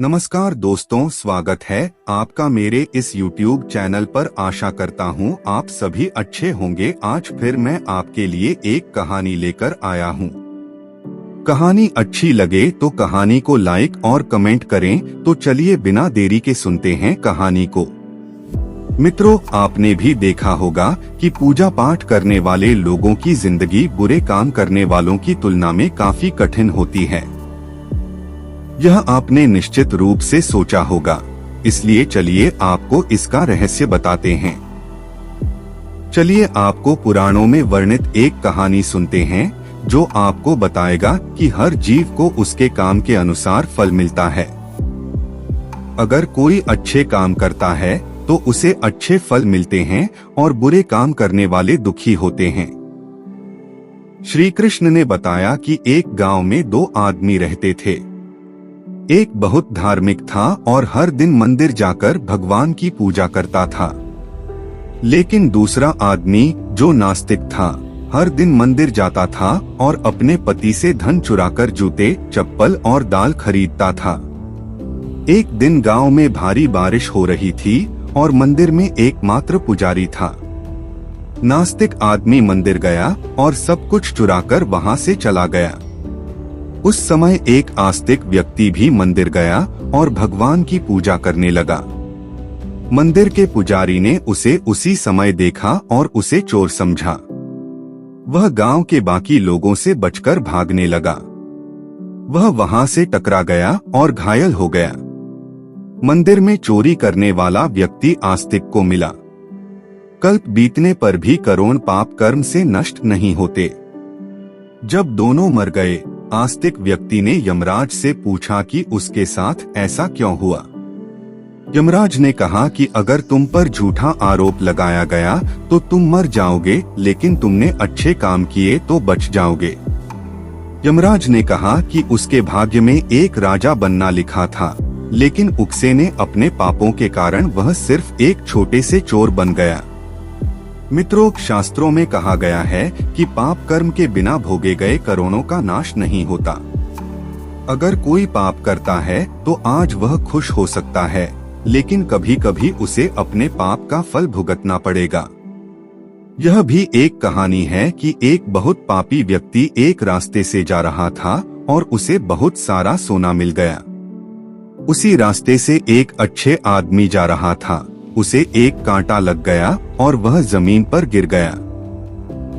नमस्कार दोस्तों, स्वागत है आपका मेरे इस YouTube चैनल पर। आशा करता हूँ आप सभी अच्छे होंगे। आज फिर मैं आपके लिए एक कहानी लेकर आया हूँ। कहानी अच्छी लगे तो कहानी को लाइक और कमेंट करें। तो चलिए बिना देरी के सुनते हैं कहानी को। मित्रों, आपने भी देखा होगा कि पूजा पाठ करने वाले लोगों की जिंदगी बुरे काम करने वालों की तुलना में काफी कठिन होती है। यह आपने निश्चित रूप से सोचा होगा, इसलिए चलिए आपको इसका रहस्य बताते हैं। चलिए आपको पुराणों में वर्णित एक कहानी सुनते हैं जो आपको बताएगा कि हर जीव को उसके काम के अनुसार फल मिलता है। अगर कोई अच्छे काम करता है तो उसे अच्छे फल मिलते हैं और बुरे काम करने वाले दुखी होते हैं। श्री कृष्ण ने बताया कि एक गांव में दो आदमी रहते थे। एक बहुत धार्मिक था और हर दिन मंदिर जाकर भगवान की पूजा करता था, लेकिन दूसरा आदमी जो नास्तिक था हर दिन मंदिर जाता था और अपने पति से धन चुराकर जूते, चप्पल और दाल खरीदता था। एक दिन गांव में भारी बारिश हो रही थी और मंदिर में एकमात्र पुजारी था। नास्तिक आदमी मंदिर गया और सब कुछ चुराकर वहां से चला गया। उस समय एक आस्तिक व्यक्ति भी मंदिर गया और भगवान की पूजा करने लगा। मंदिर के पुजारी ने उसे उसी समय देखा और उसे चोर समझा। वह गांव के बाकी लोगों से बचकर भागने लगा। वह वहां से टकरा गया और घायल हो गया। मंदिर में चोरी करने वाला व्यक्ति आस्तिक को मिला। कल्प बीतने पर भी करोड़ पाप कर्म से नष्ट नहीं होते। जब दोनों मर गए, आस्तिक व्यक्ति ने यमराज से पूछा कि उसके साथ ऐसा क्यों हुआ। यमराज ने कहा कि अगर तुम पर झूठा आरोप लगाया गया तो तुम मर जाओगे, लेकिन तुमने अच्छे काम किए तो बच जाओगे। यमराज ने कहा कि उसके भाग्य में एक राजा बनना लिखा था, लेकिन उकसे ने अपने पापों के कारण वह सिर्फ एक छोटे से चोर बन गया। मित्रों, शास्त्रों में कहा गया है कि पाप कर्म के बिना भोगे गए करोड़ों का नाश नहीं होता। अगर कोई पाप करता है तो आज वह खुश हो सकता है, लेकिन कभी कभी उसे अपने पाप का फल भुगतना पड़ेगा। यह भी एक कहानी है कि एक बहुत पापी व्यक्ति एक रास्ते से जा रहा था और उसे बहुत सारा सोना मिल गया। उसी रास्ते से एक अच्छे आदमी जा रहा था। उसे एक कांटा लग गया और वह जमीन पर गिर गया।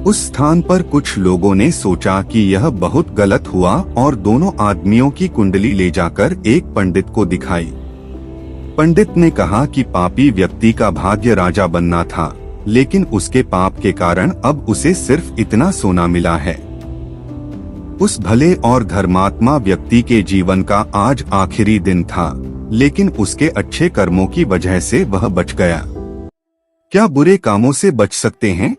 उस स्थान पर कुछ लोगों ने सोचा कि यह बहुत गलत हुआ और दोनों आदमियों की कुंडली ले जाकर एक पंडित को दिखाई। पंडित ने कहा कि पापी व्यक्ति का भाग्य राजा बनना था, लेकिन उसके पाप के कारण अब उसे सिर्फ इतना सोना मिला है। उस भले और धर्मात्मा व्यक्ति के जीवन का आज आखिरी दिन था, लेकिन उसके अच्छे कर्मों की वजह से वह बच गया। क्या बुरे कामों से बच सकते हैं?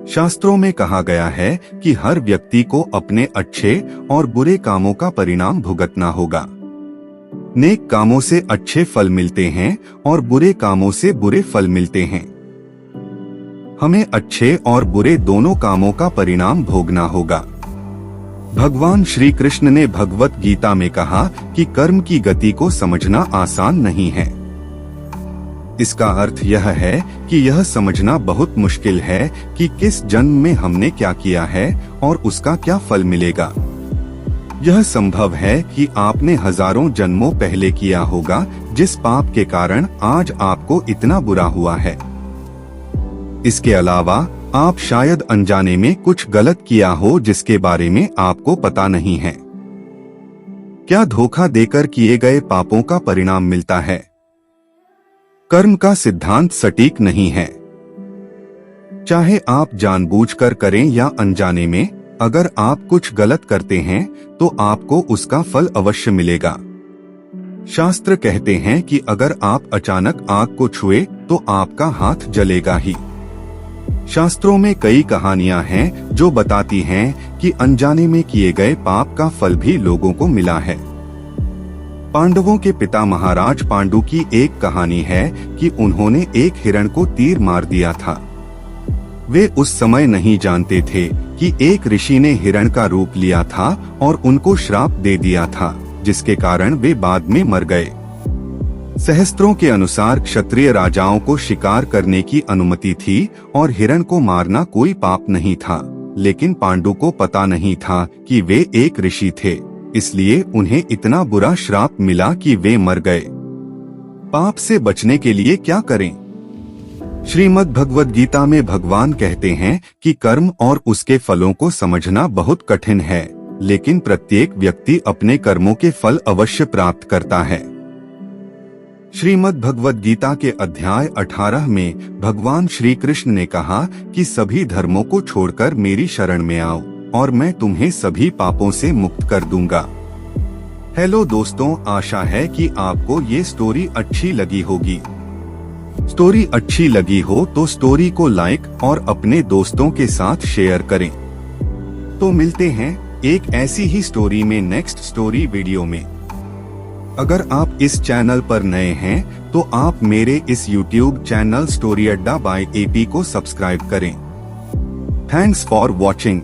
शास्त्रों में कहा गया है कि हर व्यक्ति को अपने अच्छे और बुरे कामों का परिणाम भुगतना होगा। नेक कामों से अच्छे फल मिलते हैं और बुरे कामों से बुरे फल मिलते हैं। हमें अच्छे और बुरे दोनों कामों का परिणाम भोगना होगा। भगवान श्री कृष्ण ने भगवत गीता में कहा कि कर्म की गति को समझना आसान नहीं है। इसका अर्थ यह है कि यह समझना बहुत मुश्किल है कि किस जन्म में हमने क्या किया है और उसका क्या फल मिलेगा। यह संभव है कि आपने हजारों जन्मों पहले किया होगा, जिस पाप के कारण आज आपको इतना बुरा हुआ है। इसके अलावा आप शायद अनजाने में कुछ गलत किया हो जिसके बारे में आपको पता नहीं है। क्या धोखा देकर किए गए पापों का परिणाम मिलता है? कर्म का सिद्धांत सटीक नहीं है। चाहे आप जानबूझकर करें या अनजाने में, अगर आप कुछ गलत करते हैं तो आपको उसका फल अवश्य मिलेगा। शास्त्र कहते हैं कि अगर आप अचानक आग को छुए तो आपका हाथ जलेगा ही। शास्त्रों में कई कहानियां हैं जो बताती हैं कि अनजाने में किए गए पाप का फल भी लोगों को मिला है। पांडवों के पिता महाराज पांडु की एक कहानी है कि उन्होंने एक हिरण को तीर मार दिया था। वे उस समय नहीं जानते थे कि एक ऋषि ने हिरण का रूप लिया था और उनको श्राप दे दिया था जिसके कारण वे बाद में मर गए। सहस्त्रों के अनुसार क्षत्रिय राजाओं को शिकार करने की अनुमति थी और हिरण को मारना कोई पाप नहीं था, लेकिन पांडु को पता नहीं था कि वे एक ऋषि थे, इसलिए उन्हें इतना बुरा श्राप मिला कि वे मर गए। पाप से बचने के लिए क्या करें? श्रीमद् भगवद गीता में भगवान कहते हैं कि कर्म और उसके फलों को समझना बहुत कठिन है, लेकिन प्रत्येक व्यक्ति अपने कर्मों के फल अवश्य प्राप्त करता है। श्रीमद् भगवद गीता के अध्याय 18 में भगवान श्री कृष्ण ने कहा कि सभी धर्मों को छोड़कर मेरी शरण में आओ और मैं तुम्हें सभी पापों से मुक्त कर दूंगा। हेलो दोस्तों, आशा है कि आपको ये स्टोरी अच्छी लगी होगी। स्टोरी अच्छी लगी हो तो स्टोरी को लाइक और अपने दोस्तों के साथ शेयर करें। तो मिलते हैं एक ऐसी ही स्टोरी में नेक्स्ट स्टोरी वीडियो में। अगर आप इस चैनल पर नए हैं तो आप मेरे इस YouTube चैनल स्टोरी अड्डा बाय AP को सब्सक्राइब करें। Thanks for watching.